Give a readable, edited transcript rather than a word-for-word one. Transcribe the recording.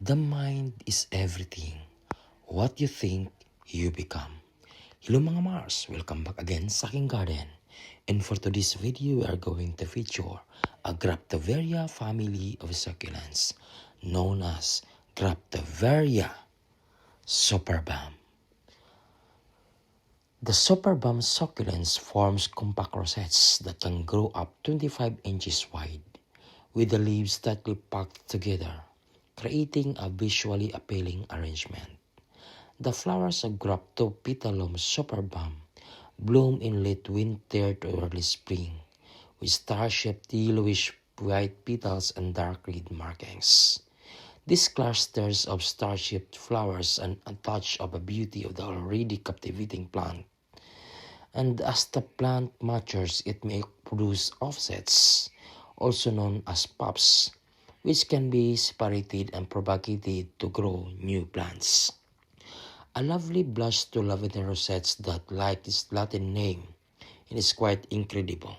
The mind is everything. What you think, you become. Hello mga Mars, welcome back again sa aking garden. And for today's video, we are going to feature a Graptoveria family of succulents known as Graptoveria superbum. The superbum succulents forms compact rosettes that can grow up 25 inches wide, with the leaves tightly packed together, creating a visually appealing arrangement. The flowers of Graptopetalum superbum bloom in late winter to early spring, with star-shaped yellowish white petals and dark red markings. These clusters of star-shaped flowers and a touch of the beauty of the already captivating plant. And as the plant matures, it may produce offsets, also known as pups, which can be separated and propagated to grow new plants. A lovely blush to lavender rosettes that, like its Latin name, it is quite incredible.